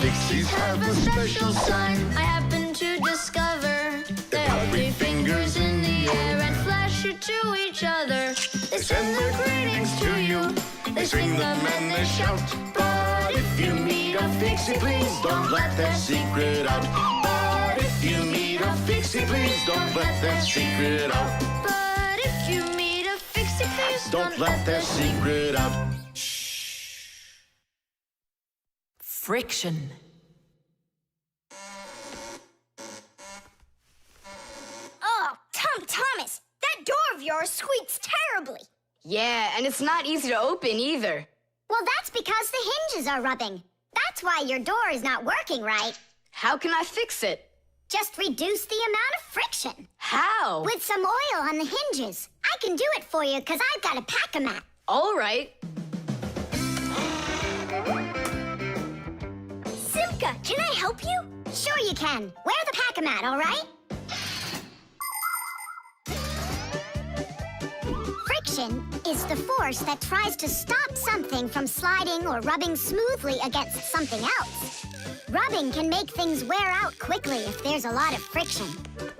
Fixies have a special sign I happen to discover. They have 3 fingers in the air and flash it to each other. They send their greetings to you. They swing them and they shout. But if you meet a Fixie, please don't let their secret out. But if you meet a Fixie, please don't let their secret out. But if you meet a Fixie, please Don't let their secret out. Friction. Oh, Thomas, that door of yours squeaks terribly. Yeah, and it's not easy to open either. Well, that's because the hinges are rubbing. That's why your door is not working right. How can I fix it? Just reduce the amount of friction. How? With some oil on the hinges. I can do it for you because I've got a pack-a-mat. All right. Simka, can I help you? Sure you can. Wear the pack-a-mat, all right? Friction is the force that tries to stop something from sliding or rubbing smoothly against something else. Rubbing can make things wear out quickly if there's a lot of friction.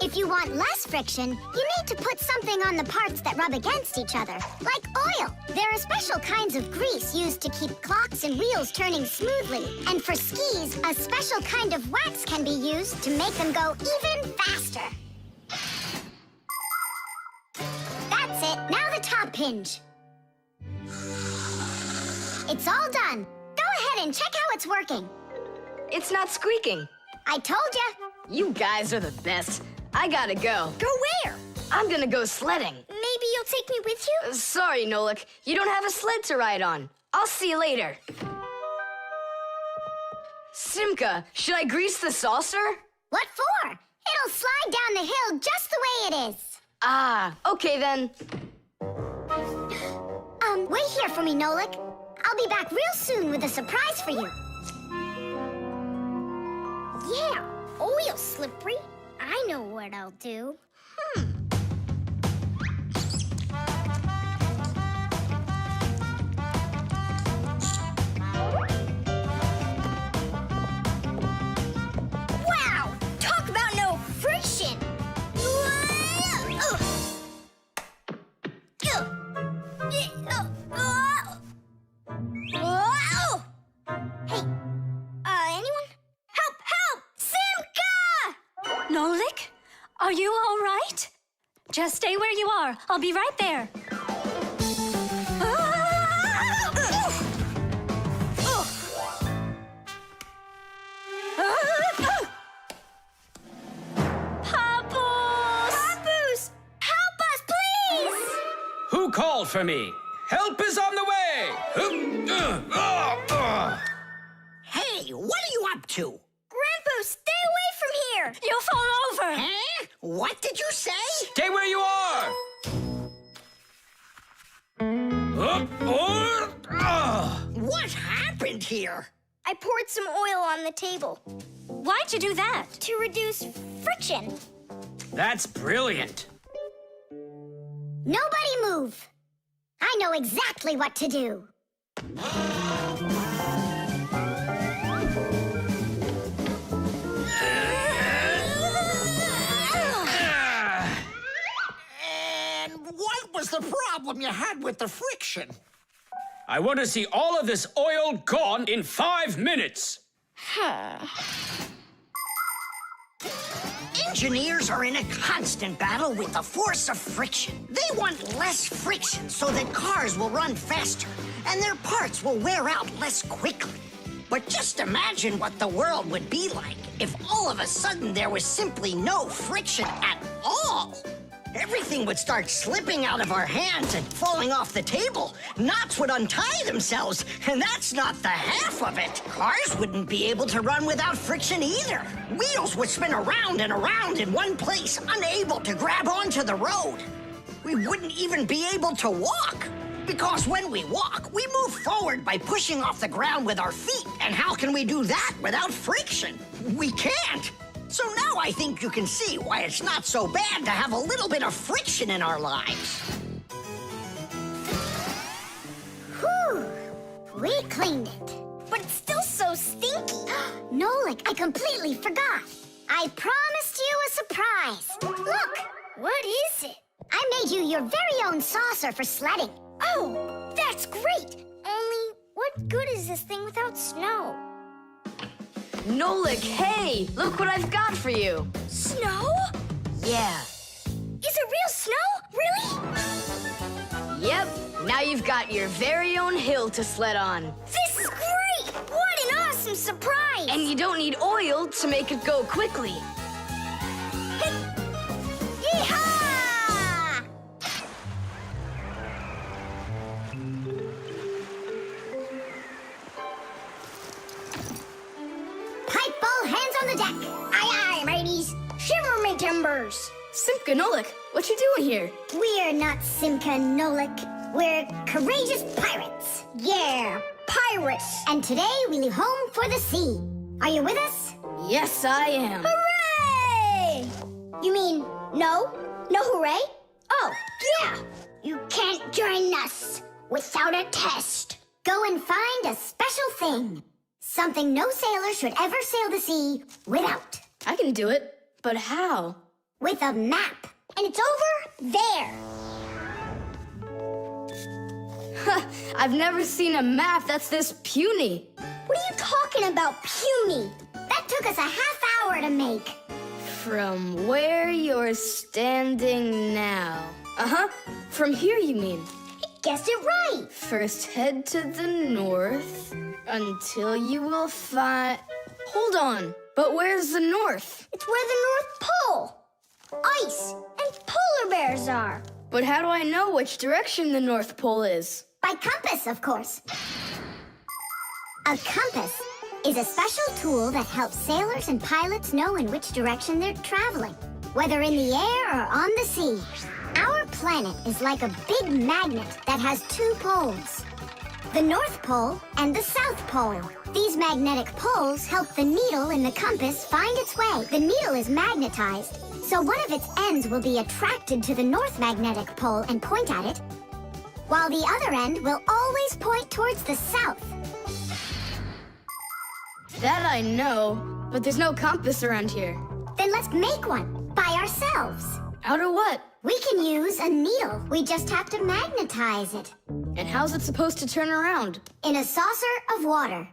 If you want less friction, you need to put something on the parts that rub against each other, like oil. There are special kinds of grease used to keep clocks and wheels turning smoothly. And for skis, a special kind of wax can be used to make them go even faster. That's it. Now the top hinge. It's all done. Go ahead and check how it's working. It's not squeaking. I told ya. You guys are the best. I gotta go. Go where? I'm gonna go sledding. Maybe you'll take me with you? Sorry, Nolik. You don't have a sled to ride on. I'll see you later. Simka, should I grease the saucer? What for? It'll slide down the hill just the way it is. Ah, okay then. Wait here for me, Nolik. I'll be back real soon with a surprise for you. Yeah, oil slippery. I know what I'll do. Wow! Talk about no friction! Hey, anyone? Help! Help! Simka! Nolik, are you all right? Just stay where you are. I'll be right there. Papoose! Help us, please! Who called for me? Help is on the way! Hey, what are you up to? Grandpa, stay away from here! You'll fall over. Huh? What did you say? Stay where you are! What happened here? I poured some oil on the table Why'd you do that? to reduce friction. That's brilliant. Nobody move! I know exactly what to do. And what was the problem you had with the friction? I want to see all of this oil gone in 5 minutes. Engineers are in a constant battle with the force of friction. They want less friction so that cars will run faster and their parts will wear out less quickly. But just imagine what the world would be like if all of a sudden there was simply no friction at all. Everything would start slipping out of our hands and falling off the table. Knots would untie themselves, and that's not the half of it. Cars wouldn't be able to run without friction either. Wheels would spin around and around in one place, unable to grab onto the road. We wouldn't even be able to walk. Because when we walk, we move forward by pushing off the ground with our feet. And how can we do that without friction? We can't. So now I think you can see why it's not so bad to have a little bit of friction in our lives. We cleaned it. But it's still so stinky. Nolik, I completely forgot. I promised you a surprise. Look, What is it? I made you your very own saucer for sledding. Oh, that's great. Only, what good is this thing without snow? Nolik, hey! Look what I've got for you. Snow? Yeah. Is it real snow? Really? Yep. Now you've got your very own hill to sled on. This is great! What an awesome surprise! And you don't need oil to make it go quickly. Yeehaw! Pipe ball, hands on the deck. Aye, aye, mateys. Shiver me timbers. Simka, Nolik, what you doing here? We're not Simka and Nolik. We're courageous pirates. Yeah, pirates. And today we leave home for the sea. Are you with us? Yes, I am. Hooray! You mean no? No hooray? Oh, yeah. You can't join us without a test. Go and find a special thing. Something no sailor should ever sail the sea without. I can do it, but how? With a map. And it's over there. I've never seen a map that's this puny. What are you talking about, puny? That took us a half hour to make. From where you're standing now. Uh-huh. From here, you mean? Guessed it right. First, head to the north until you will find... Hold on. But where's the north? It's where the North Pole, ice, and polar bears are. But how do I know which direction the North Pole is? By compass, of course. A compass is a special tool that helps sailors and pilots know in which direction they're traveling, whether in the air or on the sea. Our planet is like a big magnet that has two poles, the North Pole and the South Pole. These magnetic poles help the needle in the compass find its way. The needle is magnetized, so one of its ends will be attracted to the North Magnetic Pole and point at it, while the other end will always point towards the south. That I know, but there's no compass around here. Then let's make one by ourselves. Out of what? We can use a needle. We just have to magnetize it And how's it supposed to turn around? in a saucer of water.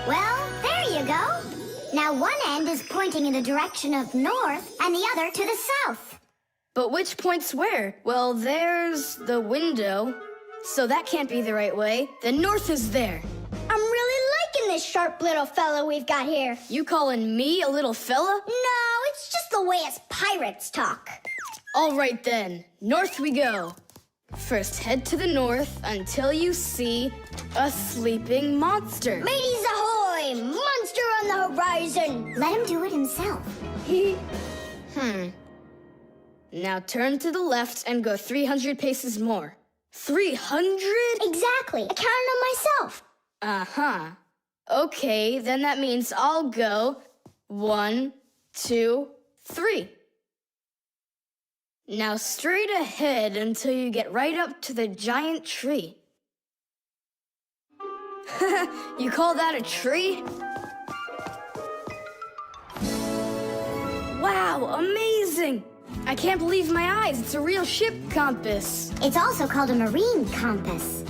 Well, there you go. Now one end is pointing in the direction of north and the other to the south. But which point's where? Well, there's the window, so that can't be the right way. The north is there. I'm really liking this sharp little fella we've got here. You calling me a little fella? No, it's just the way us pirates talk. All right then, north we go. First, head to the north until you see a sleeping monster. Mateys ahoy! Monster on the horizon! Let him do it himself. Now turn to the left and go 300 paces more. 300? Exactly. I counted on myself. Uh-huh. Okay, then that means I'll go 1, 2, 3. Now straight ahead until you get right up to the giant tree. You call that a tree? Wow, amazing! I can't believe my eyes. It's a real ship compass. It's also called a marine compass.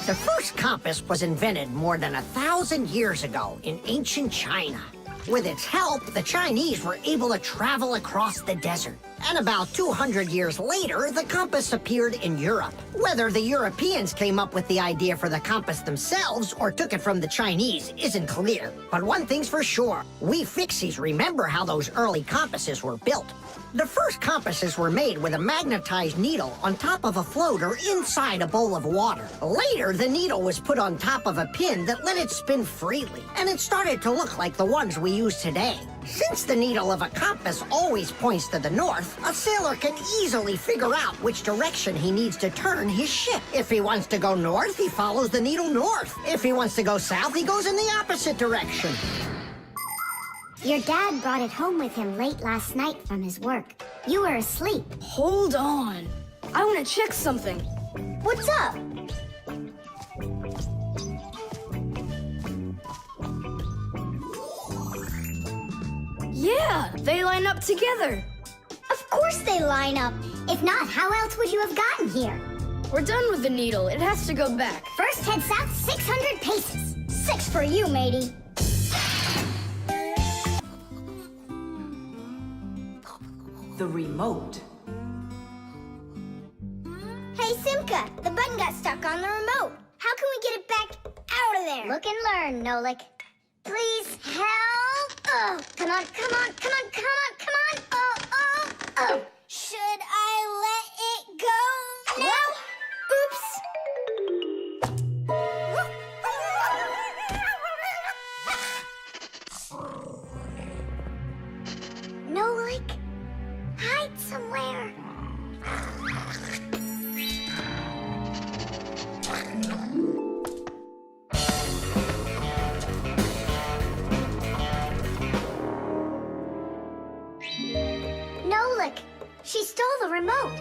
The first compass was invented more than 1,000 years ago in ancient China. With its help, the Chinese were able to travel across the desert. And about 200 years later, the compass appeared in Europe. Whether the Europeans came up with the idea for the compass themselves or took it from the Chinese isn't clear. But one thing's for sure, we Fixies remember how those early compasses were built. The first compasses were made with a magnetized needle on top of a floater inside a bowl of water. Later, the needle was put on top of a pin that let it spin freely, and it started to look like the ones we use today. Since the needle of a compass always points to the north, a sailor can easily figure out which direction he needs to turn his ship. If he wants to go north, he follows the needle north. If he wants to go south, he goes in the opposite direction. Your dad brought it home with him late last night from his work. You were asleep. Hold on. I want to check something. What's up? Yeah, they line up together. Of course they line up. If not, how else would you have gotten here? We're done with the needle. It has to go back. First head south 600 paces. 6 for you, matey. The remote. Hey, Simka, the button got stuck on the remote. How can we get it back out of there? Look and learn, Nolik. Please help. Oh, come on, come on, come on, come on, come on. Oh, oh, oh. Should I let it go now? Oops. Nolik, hide somewhere. Nolik, she stole the remote.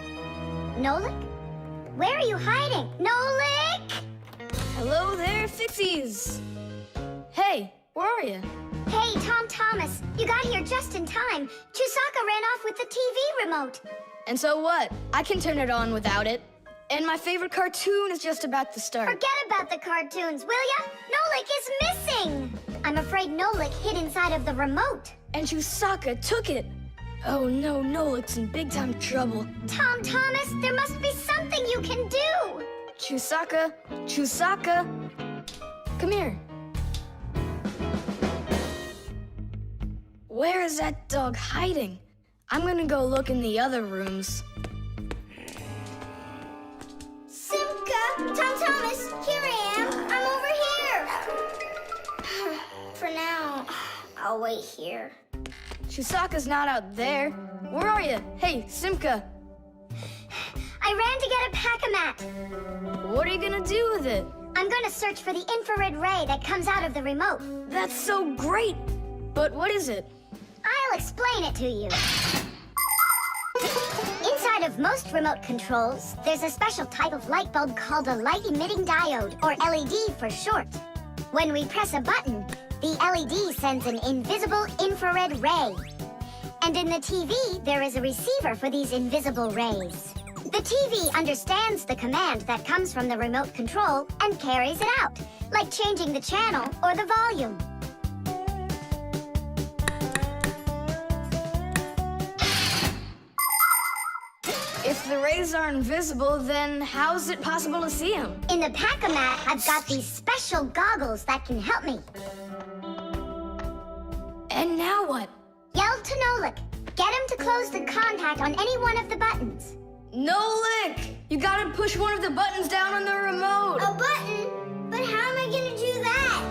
Nolik? Where are you hiding? Nolik! Hello there, Fixies. Hey, where are you? Hey, Thomas, you got here just in time. Chewsocka ran off with the TV remote. And so what? I can turn it on without it. And my favorite cartoon is just about to start. Forget about the cartoons, will ya? Nolik is missing! I'm afraid Nolik hid inside of the remote. And Chewsocka took it. Oh no, Nolik's in big time trouble. Thomas, there must be something you can do! Chewsocka, come here. Where is that dog hiding? I'm gonna go look in the other rooms. Simka! Thomas, here I am. I'm over here. For now, I'll wait here. Chewsocka's not out there. Where are you? Hey, Simka. I ran to get a pack-a-mat. What are you gonna do with it? I'm gonna search for the infrared ray that comes out of the remote. That's so great. But what is it? I'll explain it to you. Inside of most remote controls, there's a special type of light bulb called a light-emitting diode, or LED for short. When we press a button, the LED sends an invisible infrared ray. And in the TV, there is a receiver for these invisible rays. The TV understands the command that comes from the remote control and carries it out, like changing the channel or the volume. If the rays are invisible, then how is it possible to see them? In the pack-a-mat, I've got these special goggles that can help me. And now what? Yell to Nolik. Get him to close the contact on any one of the buttons. Nolik! You gotta push one of the buttons down on the remote. A button? But how am I gonna do that?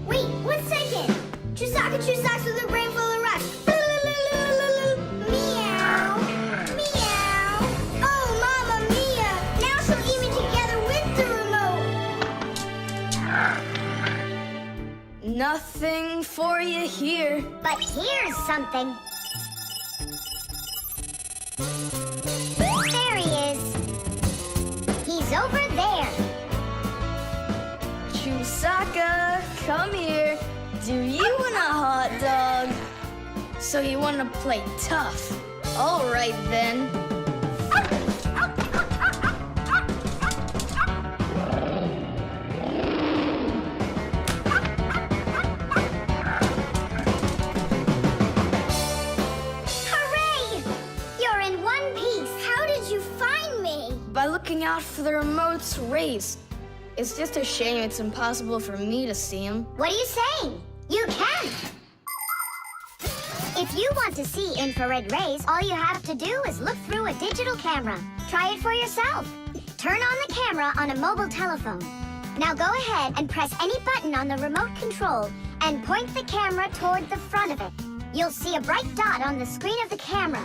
Wait, 1 second. Chewsocka with a brain full of rust. Meow. Meow. Oh, Mamma Mia. Now she'll eat me together with the remote. Nothing for you here. But here's something. There he is. He's over there. Chewsocka, come here. Do you want a hot dog? So you want to play tough? All right then. Hooray! You're looking out for the remote's rays. It's just a shame it's impossible for me to see them. What are you saying? You can! If you want to see infrared rays, all you have to do is look through a digital camera. Try it for yourself. Turn on the camera on a mobile telephone. Now go ahead and press any button on the remote control and point the camera toward the front of it. You'll see a bright dot on the screen of the camera.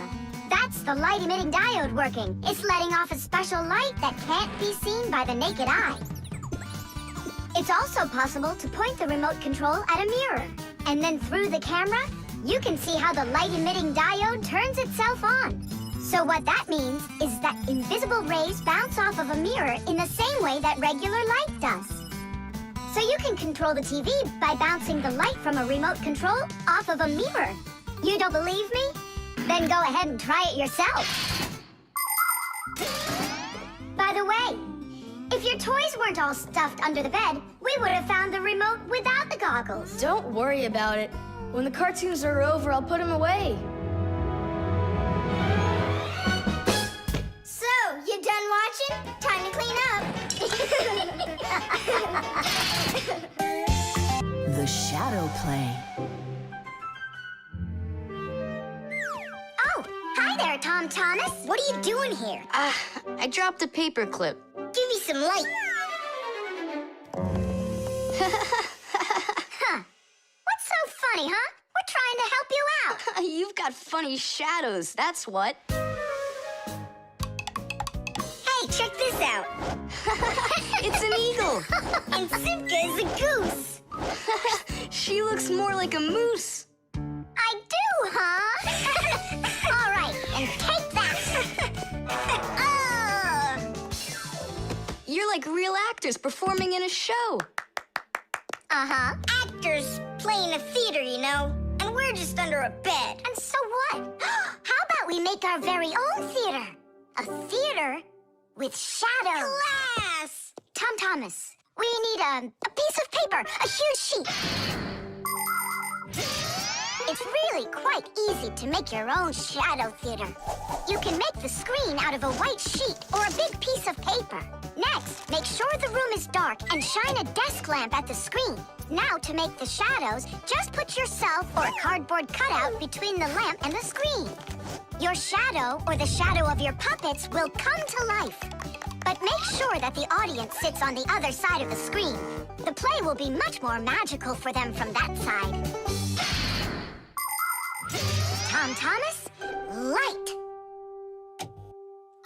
That's the light-emitting diode working. It's letting off a special light that can't be seen by the naked eye. It's also possible to point the remote control at a mirror. And then through the camera, you can see how the light-emitting diode turns itself on. So what that means is that invisible rays bounce off of a mirror in the same way that regular light does. So you can control the TV by bouncing the light from a remote control off of a mirror. You don't believe me? Then go ahead and try it yourself. By the way, if your toys weren't all stuffed under the bed, we would have found the remote without the goggles. Don't worry about it. When the cartoons are over, I'll put them away. So, you done watching? Time to clean up. The shadow play. Oh, hi there, Thomas. What are you doing here? I dropped a paper clip. Give me some light. Huh. What's so funny, huh? We're trying to help you out. You've got funny shadows, that's what. Hey, check this out. It's an eagle. And Simka is a goose. She looks more like a moose. I do, huh? All right, and take that. You're like real actors performing in a show. Uh-huh. Actors playing a theater, you know. And we're just under a bed. And so what? How about we make our very own theater? A theater with shadows. Class! Thomas, we need a piece of paper, a huge sheet. It's really quite easy to make your own shadow theater. You can make the screen out of a white sheet or a big piece of paper. Next, make sure the room is dark and shine a desk lamp at the screen. Now, to make the shadows, just put yourself or a cardboard cutout between the lamp and the screen. Your shadow, or the shadow of your puppets, will come to life. But make sure that the audience sits on the other side of the screen. The play will be much more magical for them from that side. Thomas, light!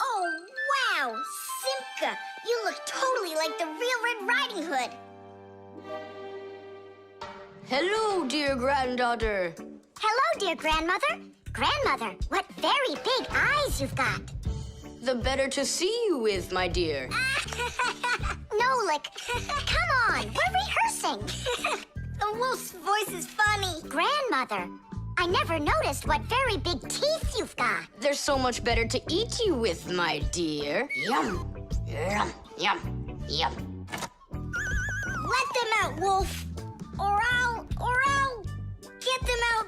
Oh, wow! Simka, you look totally like the real Red Riding Hood. Hello, dear granddaughter. Hello, dear grandmother. Grandmother, what very big eyes you've got. The better to see you with, my dear. Nolik, come on, we're rehearsing. The wolf's voice is funny. Grandmother, I never noticed what very big teeth you've got. They're so much better to eat you with, my dear. Yum, yum, yum, yum. Let them out, wolf, or I'll get them out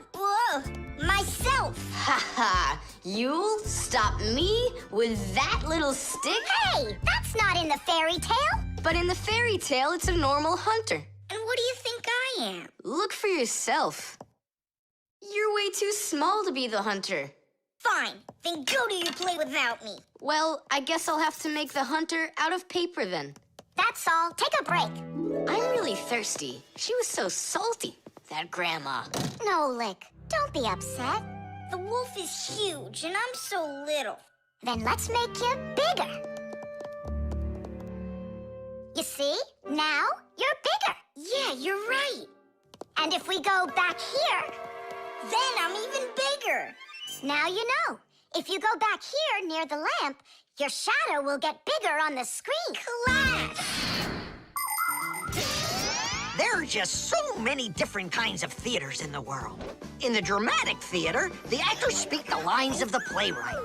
myself. Ha ha! You'll stop me with that little stick? Hey, that's not in the fairy tale. But in the fairy tale, it's a normal hunter. And what do you think I am? Look for yourself. You're way too small to be the hunter. Fine, then go to your play without me. Well, I guess I'll have to make the hunter out of paper then. That's all. Take a break. I'm really thirsty. She was so salty, that grandma. Nolik, don't be upset. The wolf is huge, and I'm so little. Then let's make you bigger. You see? Now you're bigger. Yeah, you're right. And if we go back here, then I'm even bigger. Now you know. If you go back here near the lamp, your shadow will get bigger on the screen. Class! There are just so many different kinds of theaters in the world. In the dramatic theater, the actors speak the lines of the playwright.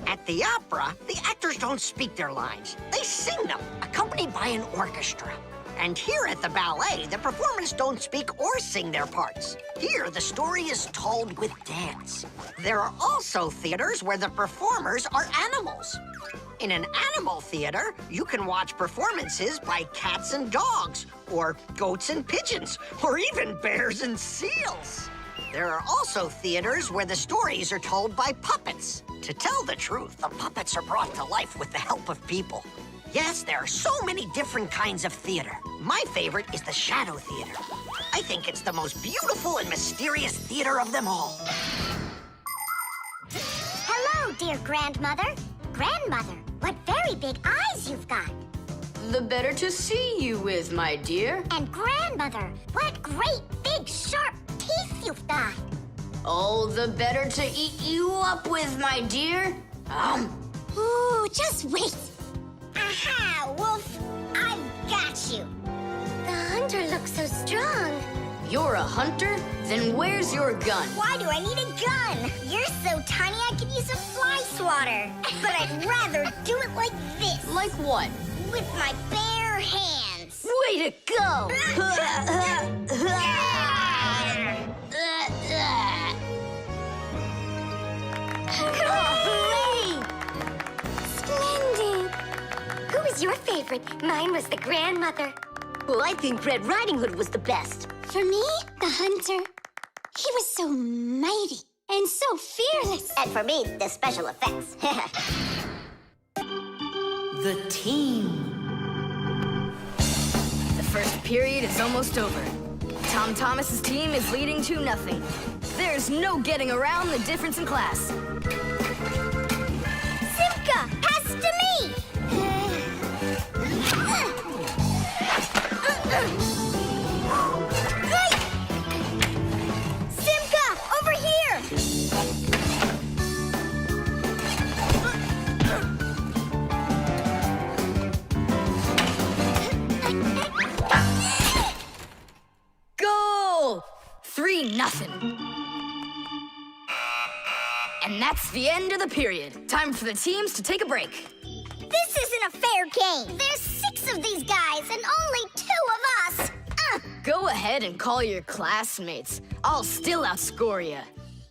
At the opera, the actors don't speak their lines. They sing them, accompanied by an orchestra. And here at the ballet, the performers don't speak or sing their parts. Here, the story is told with dance. There are also theaters where the performers are animals. In an animal theater, you can watch performances by cats and dogs, or goats and pigeons, or even bears and seals. There are also theaters where the stories are told by puppets. To tell the truth, the puppets are brought to life with the help of people. Yes, there are so many different kinds of theater. My favorite is the shadow theater. I think it's the most beautiful and mysterious theater of them all. Hello, dear grandmother. Grandmother, what very big eyes you've got. The better to see you with, my dear. And grandmother, what great big sharp teeth you've got. Oh, the better to eat you up with, my dear. Ooh, just wait. Aha, Wolf, I've got you. The hunter looks so strong. You're a hunter? Then where's your gun? Why do I need a gun? You're so tiny I could use a fly swatter. But I'd rather do it like this. Like what? With my bare hands. Way to go! Hooray! Splendid. Who was your favorite? Mine was the grandmother. Well, I think Red Riding Hood was the best. For me, the hunter. He was so mighty and so fearless. And for me, the special effects. The team. The first period is almost over. Tom Thomas's team is leading 2-0. There's no getting around the difference in class. Simka, pass to me! Simka, over here! Goal! 3-0. And that's the end of the period. Time for the teams to take a break. This isn't a fair game. There's 6 of these guys and only 2 of us. Go ahead and call your classmates. I'll still outscore you.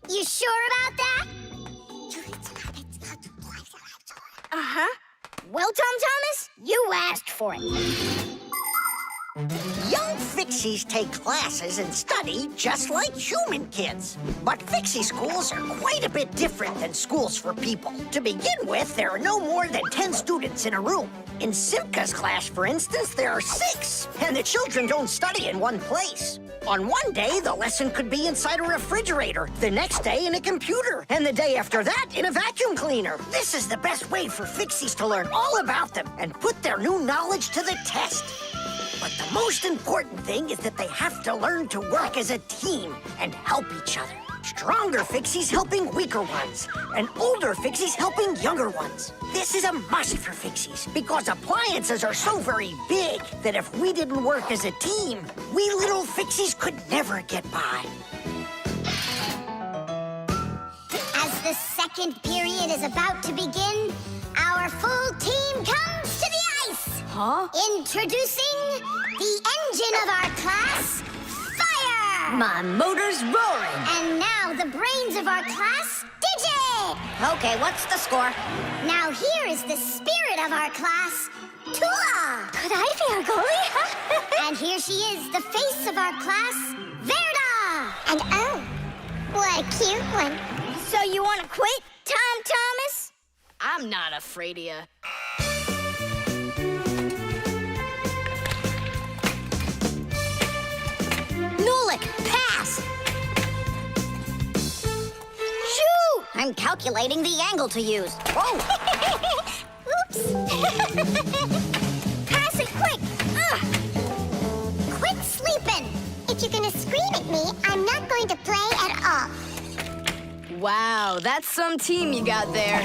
You sure about that? Uh-huh. Well, Tom Thomas, you asked for it. Young Fixies take classes and study just like human kids. But Fixie schools are quite a bit different than schools for people. To begin with, there are no more than 10 students in a room. In Simka's class, for instance, there are 6, and the children don't study in one place. On one day, the lesson could be inside a refrigerator, the next day in a computer, and the day after that in a vacuum cleaner. This is the best way for Fixies to learn all about them and put their new knowledge to the test. But the most important thing is that they have to learn to work as a team and help each other. Stronger Fixies helping weaker ones, and older Fixies helping younger ones. This is a must for Fixies, because appliances are so very big that if we didn't work as a team, we little Fixies could never get by. As the second period is about to begin, our full team comes to the ice. Huh? Introducing the engine of our class, Fire! My motor's roaring. And now the brains of our class, Digit! Okay, what's the score? Now here is the spirit of our class, Tula! Could I be our goalie? And here she is, the face of our class, Verda! And oh, what a cute one. So you want to quit, Tom Thomas? I'm not afraid of you. Nolik, pass! Shoot! I'm calculating the angle to use. Whoa! Oops! Pass it quick! Quit sleeping! If you're gonna scream at me, I'm not going to play at all. Wow, that's some team you got there.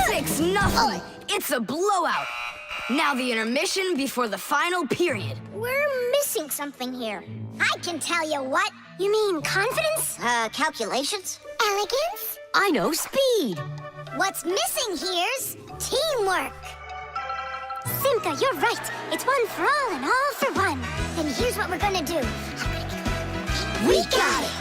6-0. It's a blowout. Now the intermission before the final period. We're missing something here. I can tell you what. You mean confidence? Calculations? Elegance? I know speed. What's missing here's teamwork. Simka, you're right. It's one for all and all for one. Then here's what we're gonna do. We got it.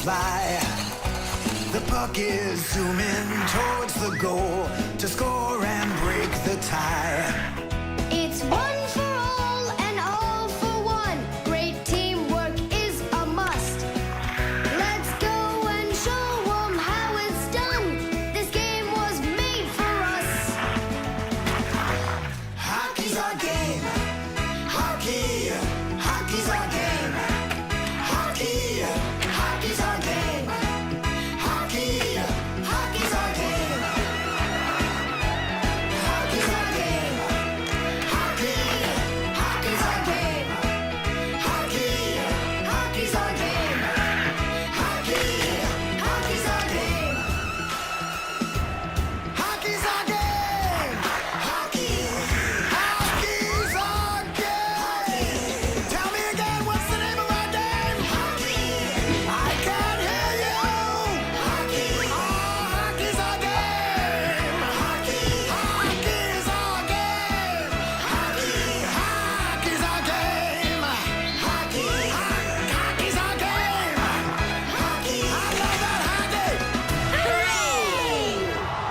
fly. The puck is zooming towards the goal to score and break the tie. It's one for all and all for one. Great teamwork is a must. Let's go and show 'em how it's done. This game was made for us. Hockey's our game. Hockey, hockey's our game. Hockey, hockey's our game. Hockey, hockey's our game. Hockey's our game. Hockey, hockey's our game. Hockey, hockey's our game. Hockey, hockey's our game. Hockey's our game. Hockey, hockey's our game. Tell me again, what's the name of our game? Hockey. I can't hear you. Hockey. Oh, hockey's our game. Hockey. Hockey's our game. Hockey. Hockey's our game. Hockey. Hockey's our game. Hockey. I love that hockey. Hooray!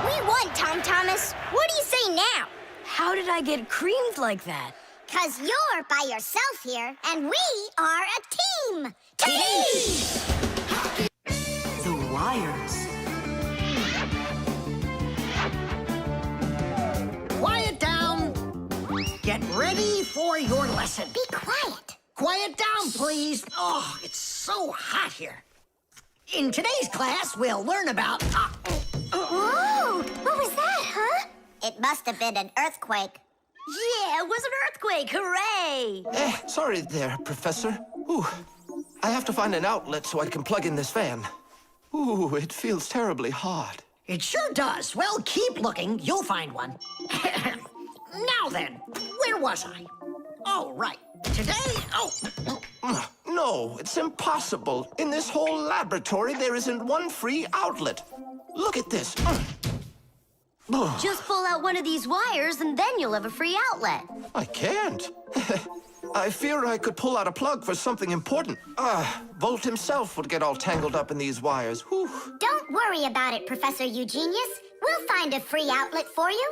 We won, Thomas. What do you say now? How did I get creamed like that? 'Cause you're by yourself here, and we are a team! Team! The wires. Quiet down. Get ready for your lesson. Be quiet. Quiet down, please. Oh, it's so hot here. In today's class, we'll learn about... Whoa! What was that, huh? It must have been an earthquake. Yeah, it was an earthquake. Hooray! Sorry there, Professor. Ooh, I have to find an outlet so I can plug in this fan. Ooh, it feels terribly hot. It sure does. Well, keep looking. You'll find one. Now then, where was I? Oh, right. Today... Oh, No, it's impossible. In this whole laboratory, there isn't one free outlet. Look at this. Just pull out one of these wires and then you'll have a free outlet. I can't. I fear I could pull out a plug for something important. Volt himself would get all tangled up in these wires. Whew. Don't worry about it, Professor Eugenius. We'll find a free outlet for you.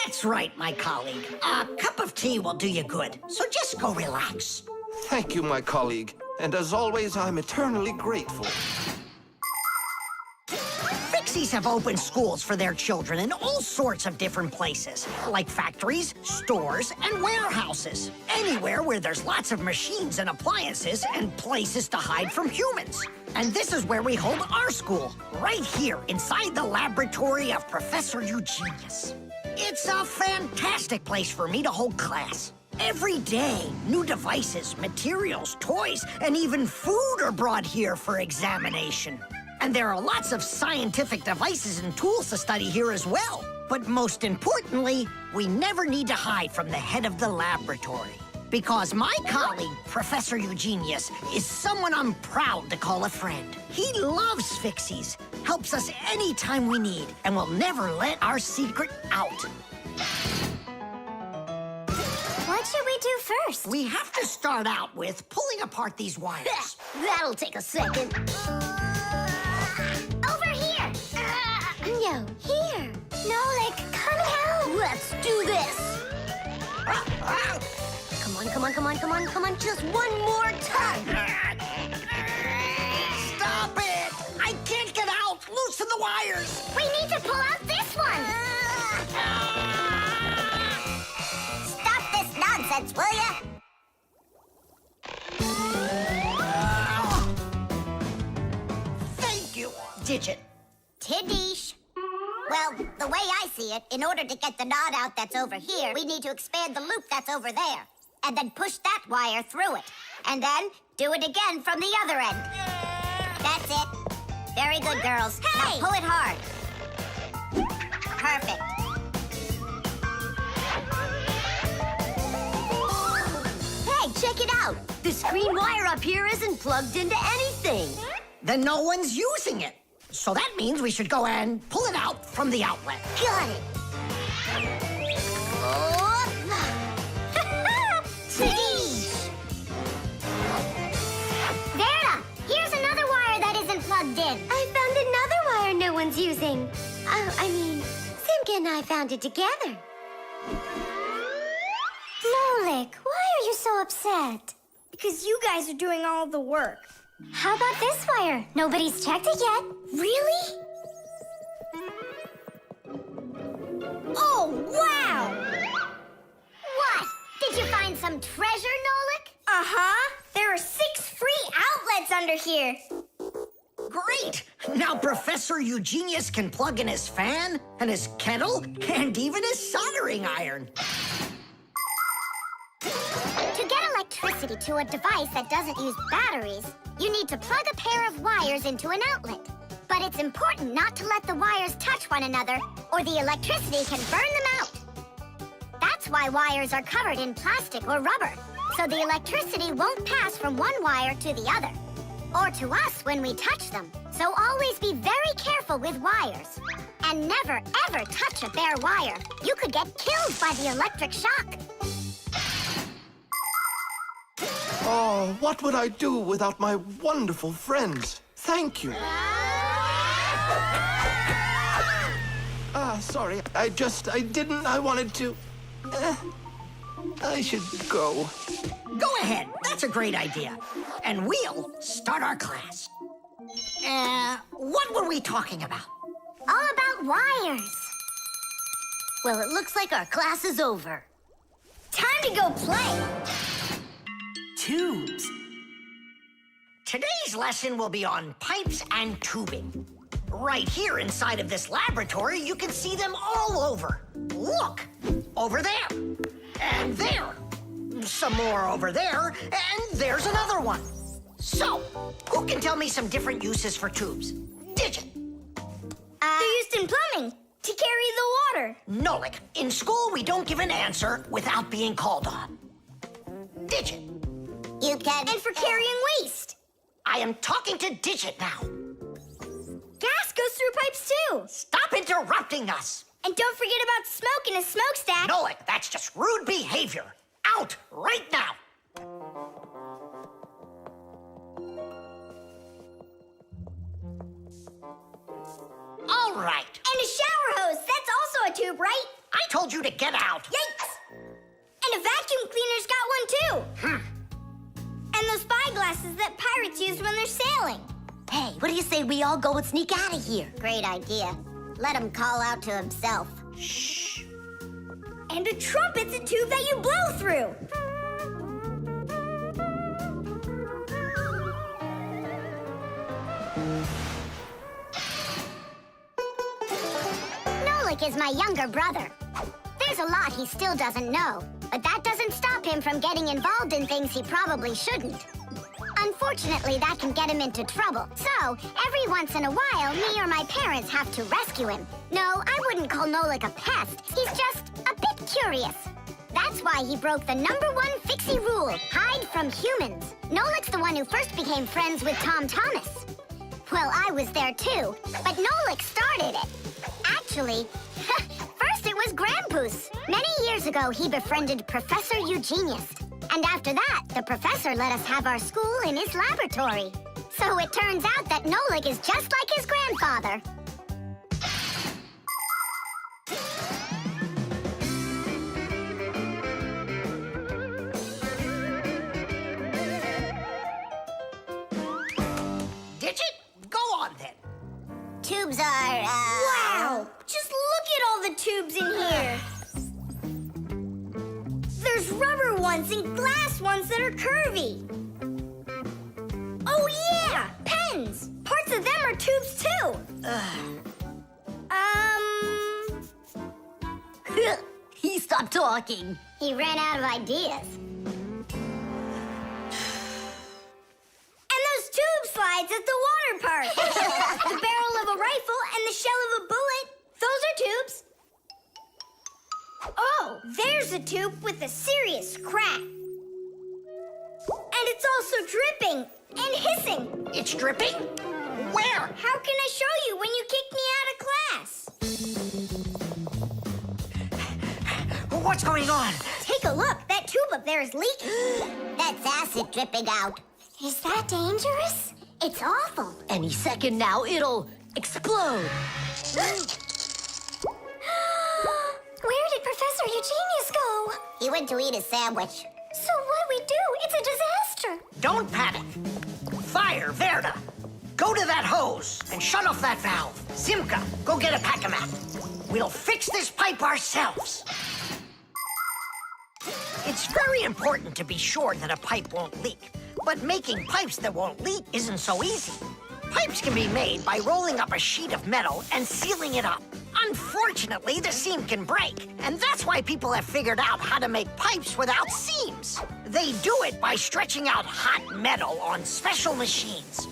that's right, my colleague. A cup of tea will do you good, so just go relax. Thank you, my colleague. And as always, I'm eternally grateful. Fixies have opened schools for their children in all sorts of different places, like factories, stores, and warehouses. Anywhere where there's lots of machines and appliances and places to hide from humans. And this is where we hold our school, right here inside the laboratory of Professor Eugenius. It's a fantastic place for me to hold class. Every day, new devices, materials, toys, and even food are brought here for examination. And there are lots of scientific devices and tools to study here as well. But most importantly, we never need to hide from the head of the laboratory. Because my colleague, Professor Eugenius, is someone I'm proud to call a friend. He loves Fixies, helps us anytime we need, and will never let our secret out. What should we do first? We have to start out with pulling apart these wires. That'll take a second. Over here! No, here! Nolik, come help! Let's do this. Come on, come on, come on, come on, come on. Just one more time. Stop it! I can't get out! Loosen the wires! We need to pull out this one! Stop this nonsense, will ya? Thank you, Digit. Tidish. Well, the way I see it, in order to get the knot out that's over here, we need to expand the loop that's over there. And then push that wire through it. And then do it again from the other end. That's it. Very good, girls. Hey! Now pull it hard. Perfect. Hey, check it out. This green wire up here isn't plugged into anything. Then no one's using it. So that means we should go and pull it out from the outlet. Got it. Tidish. Verna, here's another wire that isn't plugged one's using. Simka and I found it together. Nolik, why are you so upset? Because you guys are doing all the work. How about this wire? Nobody's checked it yet. Really? Oh, wow! What? Did you find some treasure, Nolik? Uh-huh. There are 6 free outlets under here. Great! Now Professor Eugenius can plug in his fan, and his kettle, and even his soldering iron. To get electricity to a device that doesn't use batteries, you need to plug a pair of wires into an outlet. But it's important not to let the wires touch one another, or the electricity can burn them out. That's why wires are covered in plastic or rubber, so the electricity won't pass from one wire to the other, or to us when we touch them. So always be very careful with wires. And never, ever touch a bare wire. You could get killed by the electric shock. Oh, what would I do without my wonderful friends? Thank you. Sorry. I wanted to... I should go. Go ahead. That's a great idea. And we'll start our class. What were we talking about? All about wires. Well, it looks like our class is over. Time to go play. Tubes. Today's lesson will be on pipes and tubing. Right here inside of this laboratory, you can see them all over. Look! Over there. And there. Some more over there. And there's another one. So, who can tell me some different uses for tubes? Digit. They're used in plumbing to carry the water. Nolik, in school we don't give an answer without being called on. Digit. You can... And for carrying waste. I am talking to Digit now. Gas goes through pipes too. Stop interrupting us. And don't forget about smoke in a smokestack. Nolik, that's just rude behavior. Out right now. All right. And a shower hose. That's also a tube, right? I told you to get out. Yikes! And a vacuum cleaner's got one too. And those spyglasses that pirates use when they're sailing. Hey, what do you say we all go and sneak out of here? Great idea. Let him call out to himself. Shh. And a trumpet's a tube that you blow through. Nolik is my younger brother. There's a lot he still doesn't know, but that doesn't stop him from getting involved in things he probably shouldn't. Unfortunately, that can get him into trouble. So, every once in a while, me or my parents have to rescue him. No, I wouldn't call Nolik a pest. He's just a bit curious. That's why he broke the #1 Fixie rule, hide from humans. Nolik's the one who first became friends with Tom Thomas. Well, I was there too, but Nolik started it. Actually, first it was Grandpoos. Many years ago, he befriended Professor Eugenius. And after that, the professor let us have our school in his laboratory. So it turns out that Nolik is just like his grandfather. Digit, go on then. Tubes are, Wow! Just look at all the tubes in here. There's rubber ones and glass ones that are curvy. Oh yeah! Pens! Parts of them are tubes too. He stopped talking. He ran out of ideas. And those tube slides at the water park. The barrel of a rifle and the shell of a bullet. Those are tubes. Oh, there's a tube with a serious crack. And it's also dripping and hissing. It's dripping? Where? How can I show you when you kick me out of class? What's going on? Take a look. That tube up there is leaking. That's acid dripping out. Is that dangerous? It's awful. Any second now, it'll explode. Where did Professor Eugenius go? He went to eat a sandwich. So what do we do? It's a disaster. Don't panic. Fire, Verda. Go to that hose and shut off that valve. Simka, go get a pack-a-mat. We'll fix this pipe ourselves. It's very important to be sure that a pipe won't leak. But making pipes that won't leak isn't so easy. Pipes can be made by rolling up a sheet of metal and sealing it up. Unfortunately, the seam can break, and that's why people have figured out how to make pipes without seams. They do it by stretching out hot metal on special machines.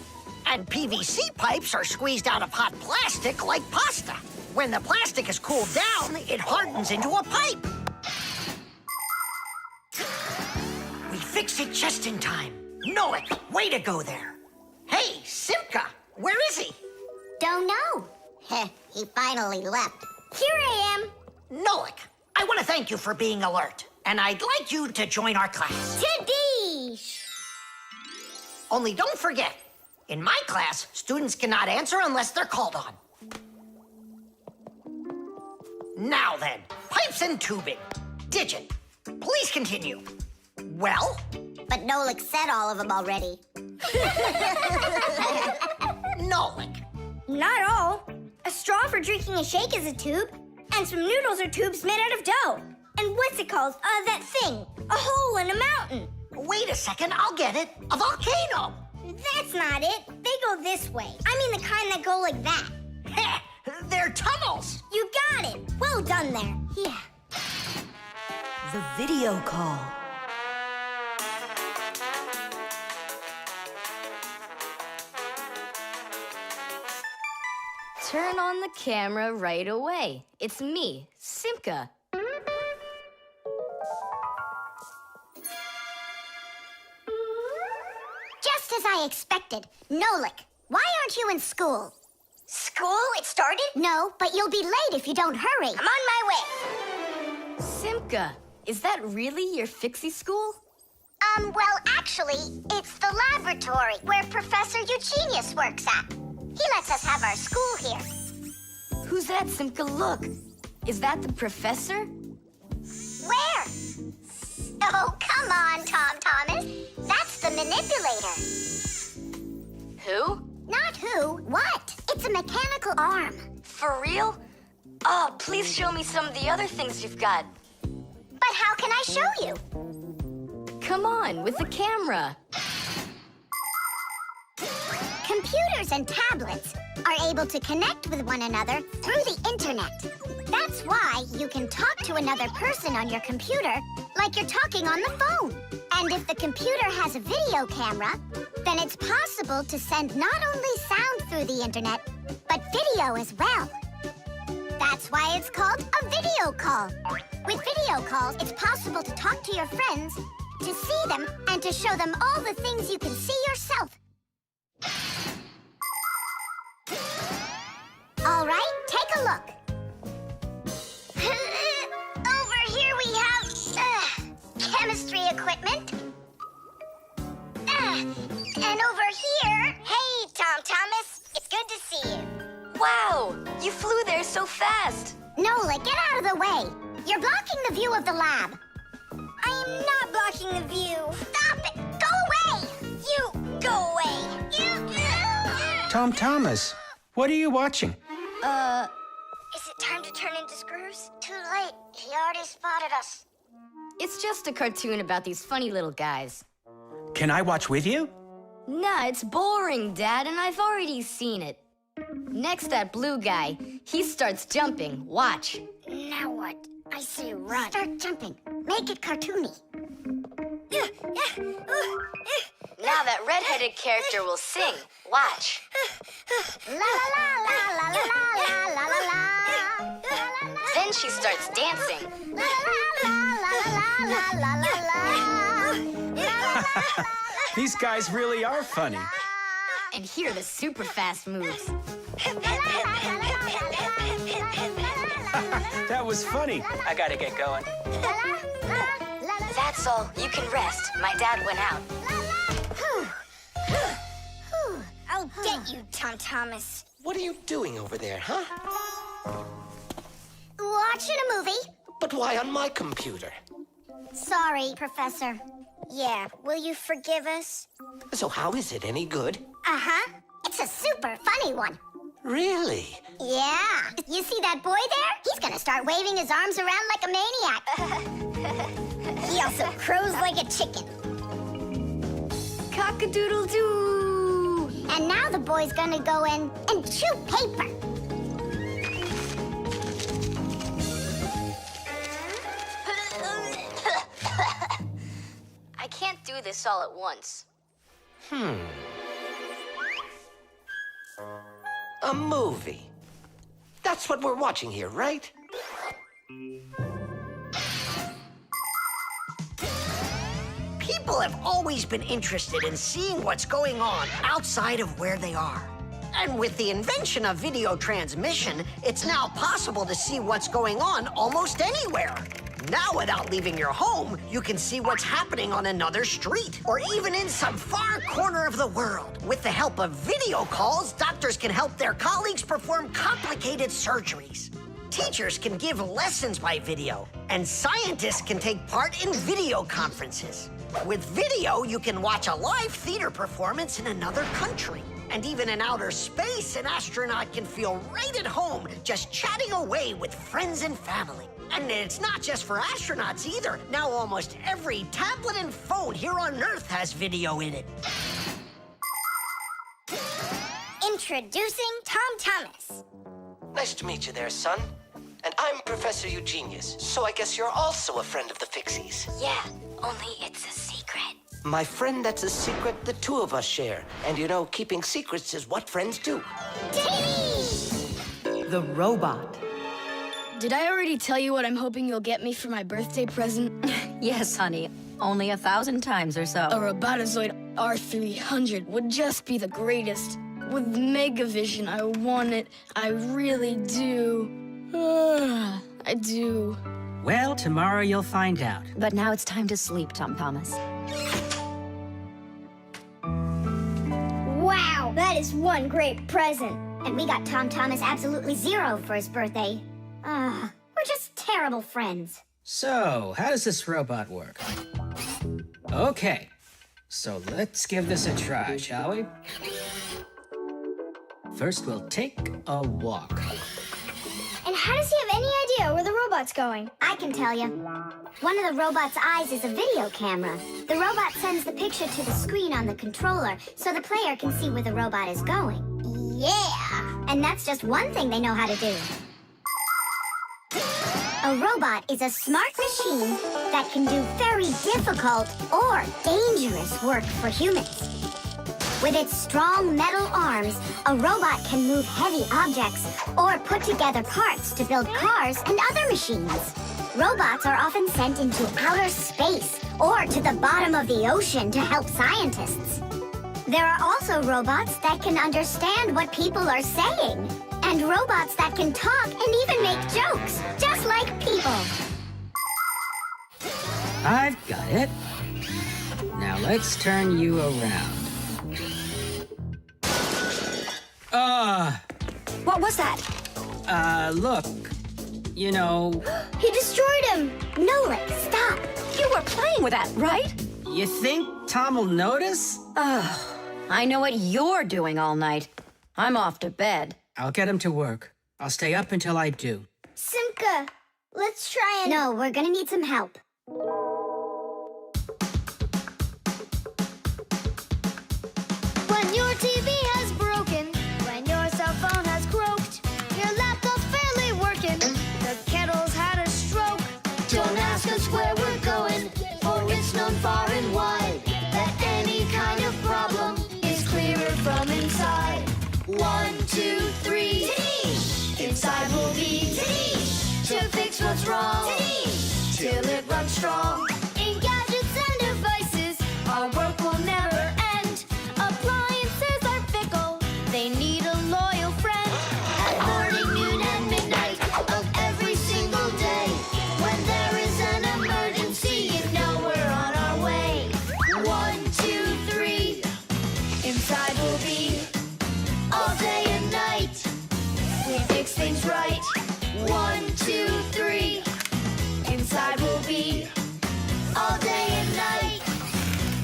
And PVC pipes are squeezed out of hot plastic like pasta. When the plastic is cooled down, it hardens into a pipe. We fix it just in time. Nolik, way to go there. Hey, Simka, where is he? Don't know. Heh, he finally left. Here I am. Nolik, I want to thank you for being alert, and I'd like you to join our class. Tidish! Only don't forget, in my class, students cannot answer unless they're called on. Now then, pipes and tubing. Digit, please continue. Well? But Nolik said all of them already. Nolik. Not all. A straw for drinking a shake is a tube, and some noodles are tubes made out of dough. And what's it called? That thing. A hole in a mountain. Wait a second, I'll get it. A volcano. That's not it. They go this way. I mean the kind that go like that. Heh, they're tunnels. You got it. Well done there. Yeah. The video call. Turn on the camera right away. It's me, Simka. Just as I expected. Nolik, why aren't you in school? School? It started? No, but you'll be late if you don't hurry. I'm on my way. Simka, is that really your Fixie school? Well, actually, it's the laboratory where Professor Eugenius works at. He lets us have our school here. Who's that, Simka? Look. Is that the professor? Where? Oh, come on, Thomas. That's the manipulator. Who? Not who, what? It's a mechanical arm. For real? Oh, please show me some of the other things you've got. But how can I show you? Come on, with the camera. Computers and tablets are able to connect with one another through the internet. That's why you can talk to another person on your computer like you're talking on the phone. And if the computer has a video camera, then it's possible to send not only sound through the internet, but video as well. That's why it's called a video call. With video calls, it's possible to talk to your friends, to see them, and to show them all the things you can see yourself. All right, take a look. Over here we have chemistry equipment. And over here... Hey, Thomas. It's good to see you. Wow, you flew there so fast. Nolik, get out of the way. You're blocking the view of the lab. I am not blocking the view. Stop it! Go away! You go away. Thomas, what are you watching? Is it time to turn into screws? Too late. He already spotted us. It's just a cartoon about these funny little guys. Can I watch with you? Nah, it's boring, Dad, and I've already seen it. Next, that blue guy, he starts jumping. Watch. Now what? I say run. Start jumping. Make it cartoony. Now that redheaded character will sing. Watch. La la la la la la la la la la. Then she starts dancing. La la la la la la la la. These guys really are funny. And here are the super fast moves. That was funny. I gotta get going. That's all. You can rest. My dad went out. I'll get you, Thomas. What are you doing over there, huh? Watching a movie. But why on my computer? Sorry, Professor. Yeah, will you forgive us? So how is it any good? Uh-huh. It's a super funny one. Really? Yeah. You see that boy there? He's gonna start waving his arms around like a maniac. He also crows like a chicken. Cock-a-doodle-doo! And now the boy's gonna go in and chew paper. I can't do this all at once. A movie. That's what we're watching here, right? People have always been interested in seeing what's going on outside of where they are. And with the invention of video transmission, it's now possible to see what's going on almost anywhere. Now, without leaving your home, you can see what's happening on another street, or even in some far corner of the world. With the help of video calls, doctors can help their colleagues perform complicated surgeries. Teachers can give lessons by video, and scientists can take part in video conferences. With video, you can watch a live theater performance in another country. And even in outer space, an astronaut can feel right at home, just chatting away with friends and family. And it's not just for astronauts either. Now almost every tablet and phone here on Earth has video in it. Introducing Tom Thomas. Nice to meet you there, son. And I'm Professor Eugenius, so I guess you're also a friend of the Fixies. Yeah, only it's a secret. My friend, that's a secret the two of us share. And you know, keeping secrets is what friends do. The robot. Did I already tell you what I'm hoping you'll get me for my birthday present? Yes, honey. Only 1,000 times or so. A Robotazoid R300 would just be the greatest. With Megavision, I want it. I really do. I do. Well, tomorrow you'll find out. But now it's time to sleep, Tom Thomas. Wow, that is one great present. And we got Tom Thomas absolutely zero for his birthday. We're just terrible friends. So, how does this robot work? Okay, so let's give this a try, shall we? First, we'll take a walk. And how does he have any idea where the robot's going? I can tell you. One of the robot's eyes is a video camera. The robot sends the picture to the screen on the controller so the player can see where the robot is going. Yeah! And that's just one thing they know how to do. A robot is a smart machine that can do very difficult or dangerous work for humans. With its strong metal arms, a robot can move heavy objects or put together parts to build cars and other machines. Robots are often sent into outer space or to the bottom of the ocean to help scientists. There are also robots that can understand what people are saying, and robots that can talk and even make jokes, just like people. I've got it. Now let's turn you around. What was that? Look. You know... He destroyed him! Nolik, stop! You were playing with that, right? You think Tom will notice? I know what you're doing all night. I'm off to bed. I'll get him to work. I'll stay up until I do. Simka, let's try and... No, we're gonna need some help. When your TV has broken, when your cell phone has croaked, your laptop's barely working, the kettle's had a stroke. Don't ask us where we're going, for it's known far and wide that any kind of problem is clearer from inside. 1, 2, 3. Inside will be to fix what's wrong till it runs strong. In gadgets and devices, our work will never end. Appliances are fixed. fix things right. 1, 2, 3. Inside we'll be all day and night.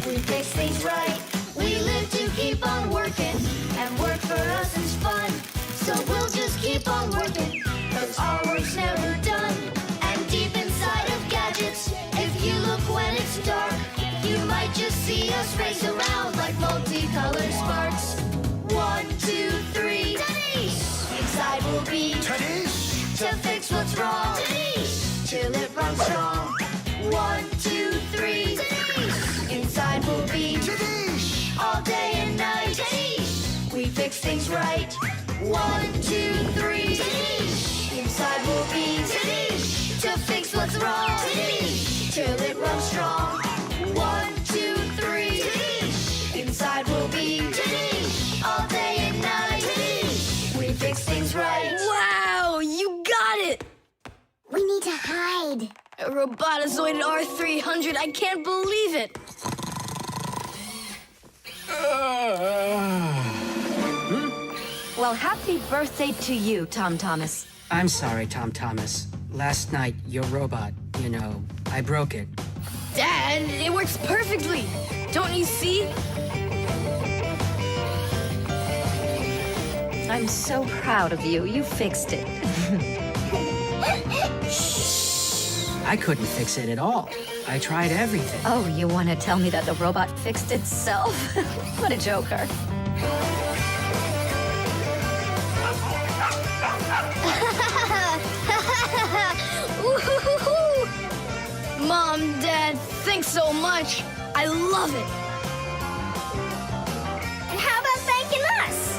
We fix things right. We live to keep on working, and work for us is fun. So we'll just keep on working, 'cause our work's never done. And deep inside of gadgets, if you look when it's dark, you might just see us race around like multicolored sparks. 1, 2, 3. Inside we'll be to fix what's wrong, till it runs strong. 1, 2, 3. Inside we'll be all day and night. We fix things right. 1, 2, 3. Inside we'll be to fix what's wrong, till it runs strong. 1, 2, 3. Inside we'll be all day and night. We fix things right. Wow, you got it! We need to hide. A robotizoided R300, I can't believe it! Well, happy birthday to you, Tom Thomas. I'm sorry, Tom Thomas. Last night, your robot, I broke it. Dad, it works perfectly! Don't you see? I'm so proud of you. You fixed it. I couldn't fix it at all. I tried everything. Oh, you want to tell me that the robot fixed itself? What a joker. Mom, Dad, thanks so much. I love it. And how about thanking us?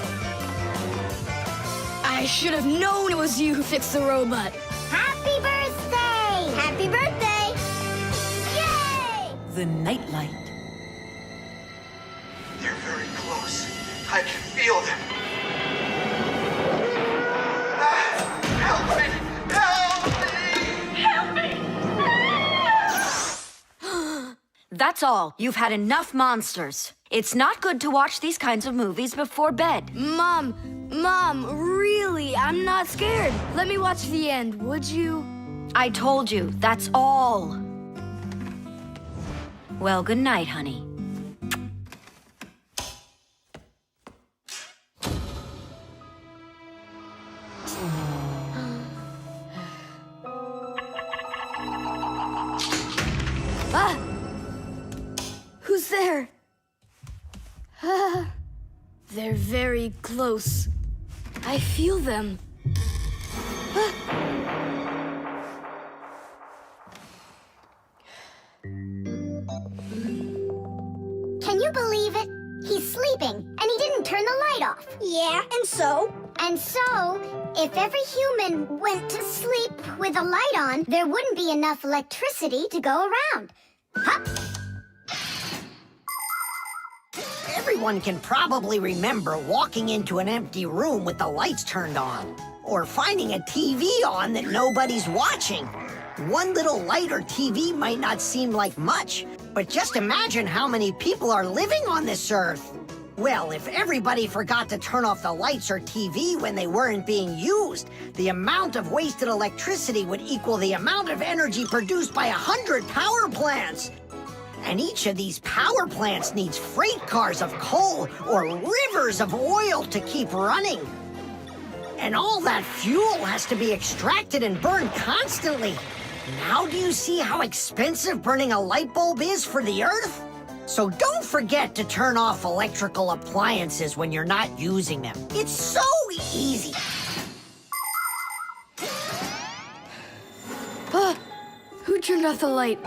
I should have known it was you who fixed the robot. Happy birthday! Happy birthday! Yay! The Nightlight. They're very close. I can feel them. Help me! Help me! Help me! That's all. You've had enough monsters. It's not good to watch these kinds of movies before bed. Mom, really, I'm not scared. Let me watch the end, would you? I told you, that's all. Well, good night, honey. Ah! Who's there? They're very close. I feel them. Can you believe it? He's sleeping, and he didn't turn the light off. Yeah, and so? And so, if every human went to sleep with a light on, there wouldn't be enough electricity to go around. Hup! Everyone can probably remember walking into an empty room with the lights turned on, or finding a TV on that nobody's watching. One little light or TV might not seem like much, but just imagine how many people are living on this earth. Well, if everybody forgot to turn off the lights or TV when they weren't being used, the amount of wasted electricity would equal the amount of energy produced by 100 power plants. And each of these power plants needs freight cars of coal or rivers of oil to keep running. And all that fuel has to be extracted and burned constantly. Now do you see how expensive burning a light bulb is for the Earth? So don't forget to turn off electrical appliances when you're not using them. It's so easy. Who turned off the light?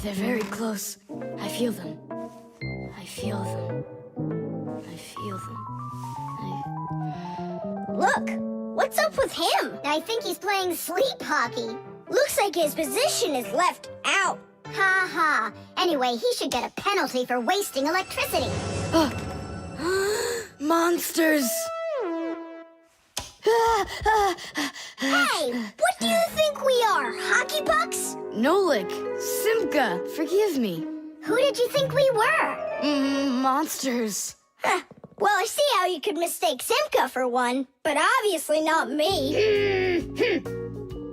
They're very close. I feel them. I feel them. I feel them. Look, what's up with him? I think he's playing sleep hockey. Looks like his position is left out. Ha ha. Anyway, he should get a penalty for wasting electricity. Monsters! Hey, what do you think we are, hockey pucks? Nolik, Simka, forgive me. Who did you think we were? Monsters. Well, I see how you could mistake Simka for one, but obviously not me.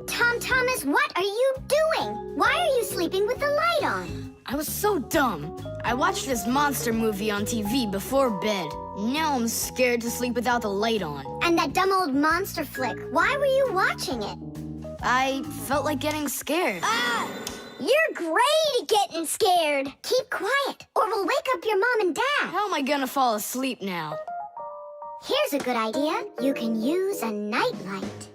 Thomas, what are you doing? Why are you sleeping with the light on? I was so dumb. I watched this monster movie on TV before bed. Now I'm scared to sleep without the light on. And that dumb old monster flick, why were you watching it? I felt like getting scared. You're great at getting scared. Keep quiet, or we'll wake up your mom and dad. How am I gonna fall asleep now? Here's a good idea. You can use a nightlight.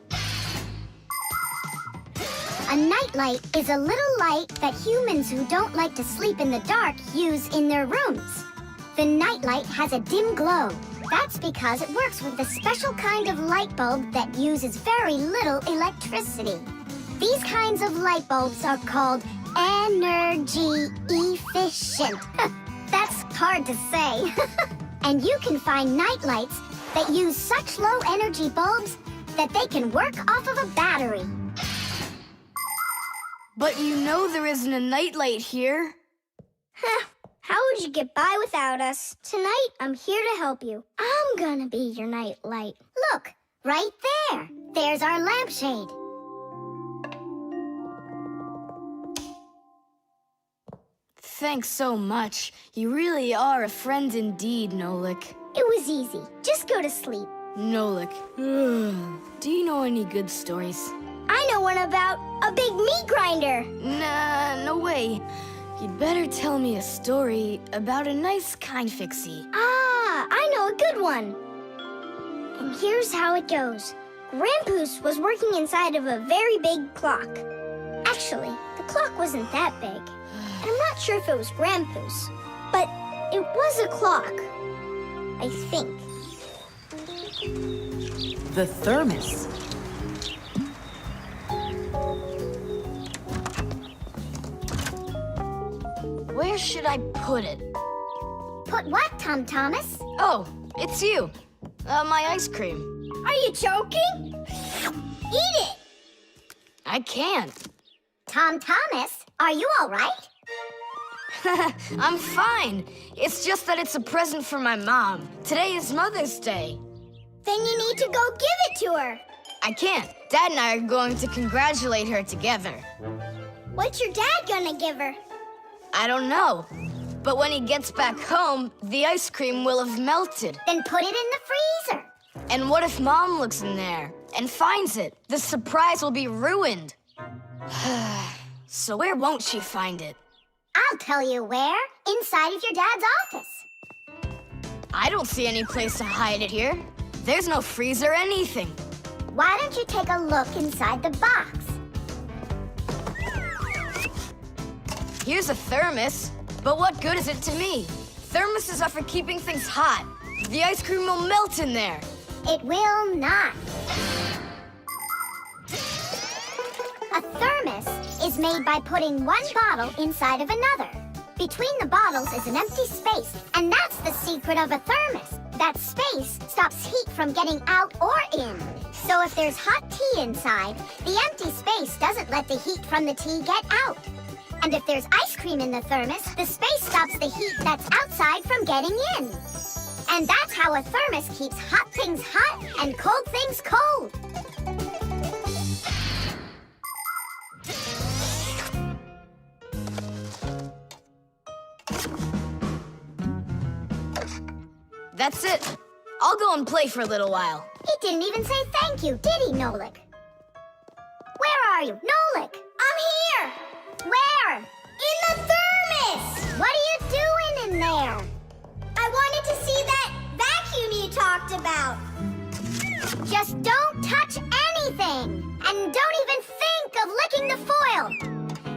A nightlight is a little light that humans who don't like to sleep in the dark use in their rooms. The nightlight has a dim glow. That's because it works with a special kind of light bulb that uses very little electricity. These kinds of light bulbs are called energy efficient. That's hard to say. And you can find nightlights that use such low energy bulbs that they can work off of a battery. But you know there isn't a nightlight here. How would you get by without us? Tonight, I'm here to help you. I'm gonna be your nightlight. Look, right there. There's our lampshade. Thanks so much. You really are a friend indeed, Nolik. It was easy. Just go to sleep. Nolik, do you know any good stories? I know one about a big meat grinder. Nah, no way. You'd better tell me a story about a nice, kind Fixie. I know a good one. And here's how it goes. Grandpoos was working inside of a very big clock. Actually, the clock wasn't that big. And I'm not sure if it was Grandpoos, but it was a clock, I think. The Thermos. Where should I put it? Put what, Thomas? Oh, it's you. My ice cream. Are you choking? Eat it! I can't. Thomas, are you all right? I'm fine. It's just that it's a present for my mom. Today is Mother's Day. Then you need to go give it to her. I can't. Dad and I are going to congratulate her together. What's your dad gonna give her? I don't know. But when he gets back home, the ice cream will have melted. Then put it in the freezer. And what if Mom looks in there and finds it? The surprise will be ruined. So where won't she find it? I'll tell you where. Inside of your dad's office. I don't see any place to hide it here. There's no freezer or anything. Why don't you take a look inside the box? Here's a thermos, but what good is it to me? Thermoses are for keeping things hot. The ice cream will melt in there. It will not. A thermos is made by putting one bottle inside of another. Between the bottles is an empty space, and that's the secret of a thermos. That space stops heat from getting out or in. So if there's hot tea inside, the empty space doesn't let the heat from the tea get out. And if there's ice cream in the thermos, the space stops the heat that's outside from getting in. And that's how a thermos keeps hot things hot and cold things cold. That's it. I'll go and play for a little while. He didn't even say thank you, did he, Nolik? Where are you? Nolik! I'm here! Where? In the thermos! What are you doing in there? I wanted to see that vacuum you talked about. Just don't touch anything! And don't even think of licking the foil!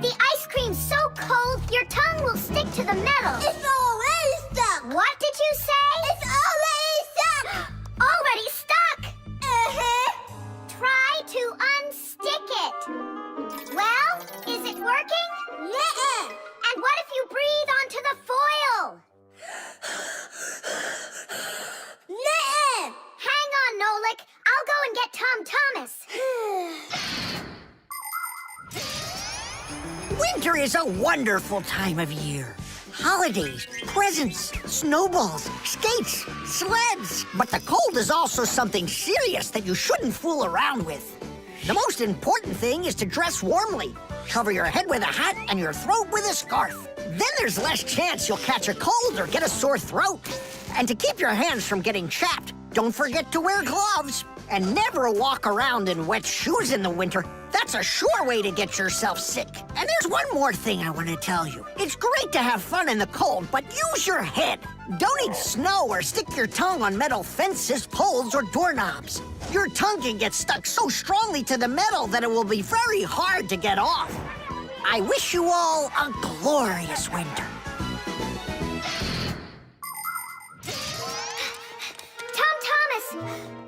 The ice cream's so cold, your tongue will stick to the metal. It's already stuck! What did you say? It's already stuck! Already stuck! Uh-huh. Try to unstick it. Well, is it working? Nuh-uh. And what if you breathe onto the foil? Nuh-uh. Winter is a wonderful time of year. Holidays, presents, snowballs, skates, sleds. But the cold is also something serious that you shouldn't fool around with. The most important thing is to dress warmly. Cover your head with a hat and your throat with a scarf. Then there's less chance you'll catch a cold or get a sore throat. And to keep your hands from getting chapped, don't forget to wear gloves. And never walk around in wet shoes in the winter. That's a sure way to get yourself sick. And there's one more thing I want to tell you. It's great to have fun in the cold, but use your head. Don't eat snow or stick your tongue on metal fences, poles, or doorknobs. Your tongue can get stuck so strongly to the metal that it will be very hard to get off. I wish you all a glorious winter. Thomas!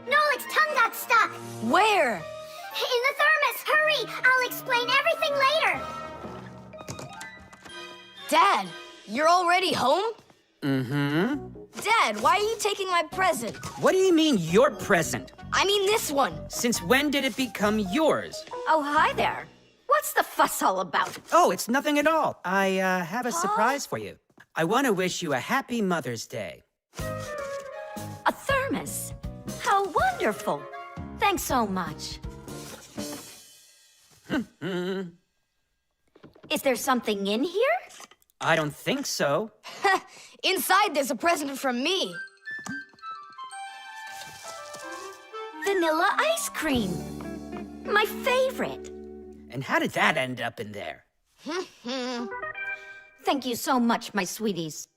Nolik's tongue got stuck. Where? In the thermos. Hurry! I'll explain everything later. Dad, you're already home? Mm-hmm. Dad, why are you taking my present? What do you mean, your present? I mean this one. Since when did it become yours? Oh, hi there. What's the fuss all about? Oh, it's nothing at all. I have a surprise for you. I want to wish you a happy Mother's Day. A thermos? How wonderful. Thanks so much. Is there something in here? I don't think so. Inside there's a present from me. Vanilla ice cream. My favorite. And how did that end up in there? Thank you so much, my sweeties.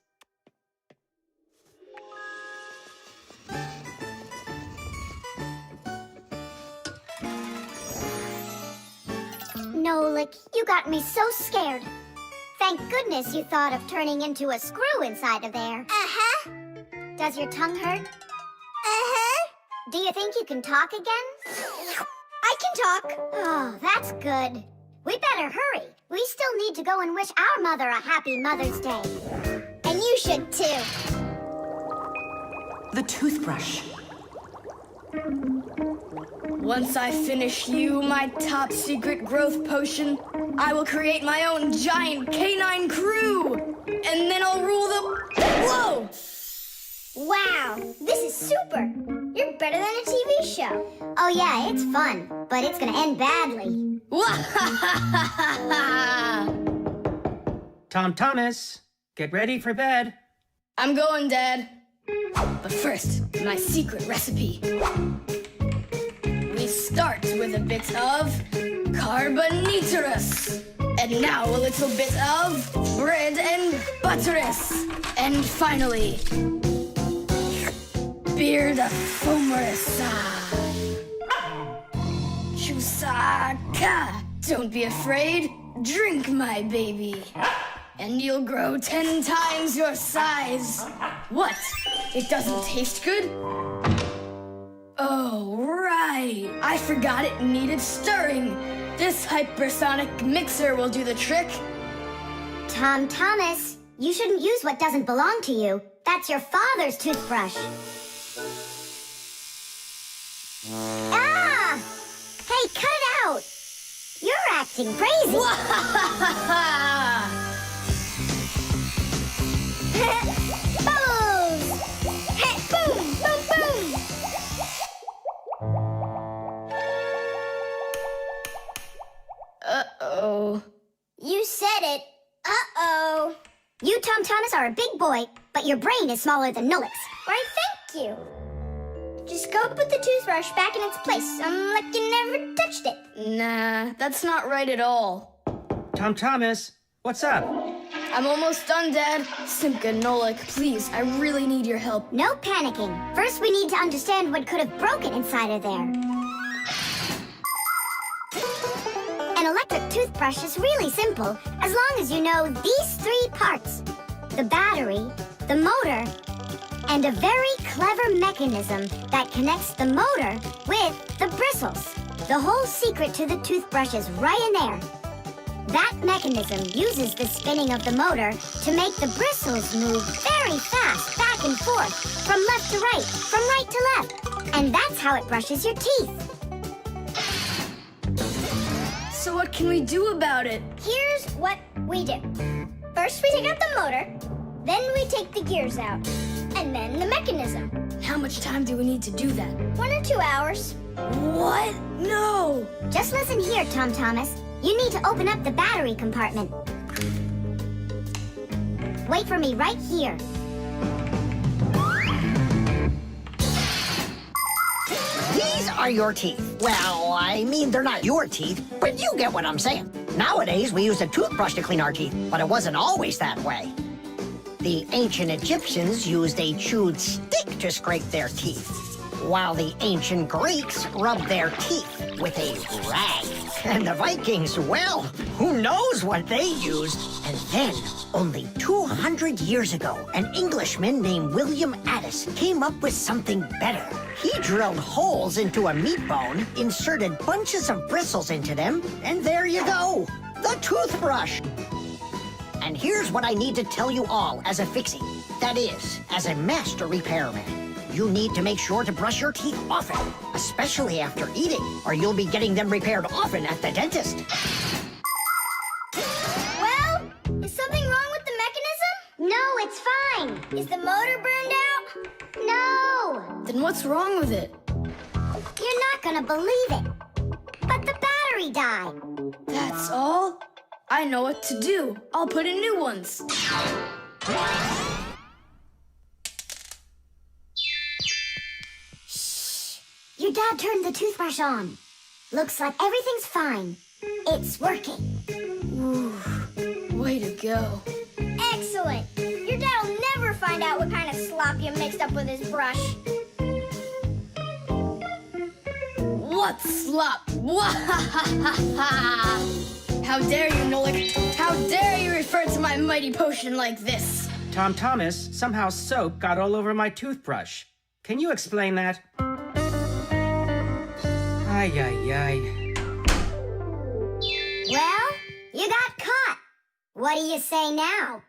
Nolik, you got me so scared. Thank goodness you thought of turning into a screw inside of there. Uh-huh. Does your tongue hurt? Uh-huh. Do you think you can talk again? I can talk. Oh, that's good. We better hurry. We still need to go and wish our mother a happy Mother's Day. And you should too. The toothbrush. Once I finish you, my top secret growth potion, I will create my own giant canine crew! And then I'll rule the... Whoa! Wow, this is super. You're better than a TV show. Oh yeah, it's fun, but it's gonna end badly. Thomas, get ready for bed. I'm going, Dad. But first, my secret recipe. We start with a bit of carbonatorous. And now a little bit of bread and butterous. And finally, beard of foamerous. Chewsocka. Don't be afraid. Drink, my baby. And you'll grow 10 times your size. What? It doesn't taste good? Oh, right. I forgot it needed stirring. This hypersonic mixer will do the trick. Thomas, you shouldn't use what doesn't belong to you. That's your father's toothbrush. Ah! Hey, cut it out! You're acting crazy. Bubbles! Hey, boom, boom, boom! Uh-oh. You said it. Uh-oh. You, Thomas, are a big boy, but your brain is smaller than Nolik's. Why, thank you. Just go put the toothbrush back in its place, like you never touched it. Nah, that's not right at all. Thomas, what's up? I'm almost done, Dad. Simka and Nolik, please, I really need your help. No panicking. First, we need to understand what could have broken inside of there. An electric toothbrush is really simple, as long as you know these 3 parts. The battery, the motor, and a very clever mechanism that connects the motor with the bristles. The whole secret to the toothbrush is right in there. That mechanism uses the spinning of the motor to make the bristles move very fast back and forth, from left to right, from right to left. And that's how it brushes your teeth. So what can we do about it? Here's what We do. First, we take out the motor, then we take the gears out, and then the mechanism. How much time do we need to do that? 1 or 2 hours. What? No! Just listen here, Thomas. You need to open up the battery compartment. Wait for me right here. These are your teeth. Well, I mean, they're not your teeth, but you get what I'm saying. Nowadays, we use a toothbrush to clean our teeth, but it wasn't always that way. The ancient Egyptians used a chewed stick to scrape their teeth, while the ancient Greeks rubbed their teeth with a rag. And the Vikings, well, who knows what they used? And then, only 200 years ago, an Englishman named William Addis came up with something better. He drilled holes into a meat bone, inserted bunches of bristles into them, and there you go, the toothbrush. And here's what I need to tell you all as a fixie. That is, as a master repairman. You need to make sure to brush your teeth often, especially after eating, or you'll be getting them repaired often at the dentist. Well, is something wrong with the mechanism? No, it's fine. Is the motor burned out? No. Then what's wrong with it? You're not gonna believe it. But the battery died. That's all? I know what to do. I'll put in new ones. Your dad turned the toothbrush on. Looks like everything's fine. It's working. Ooh, way to go. Excellent. Your dad will never find out what kind of slop you mixed up with his brush. What slop? How dare you, Nolik? How dare you refer to my mighty potion like this? Thomas, somehow soap got all over my toothbrush. Can you explain that? Ay, ay, ay. Well, you got caught. What do you say now?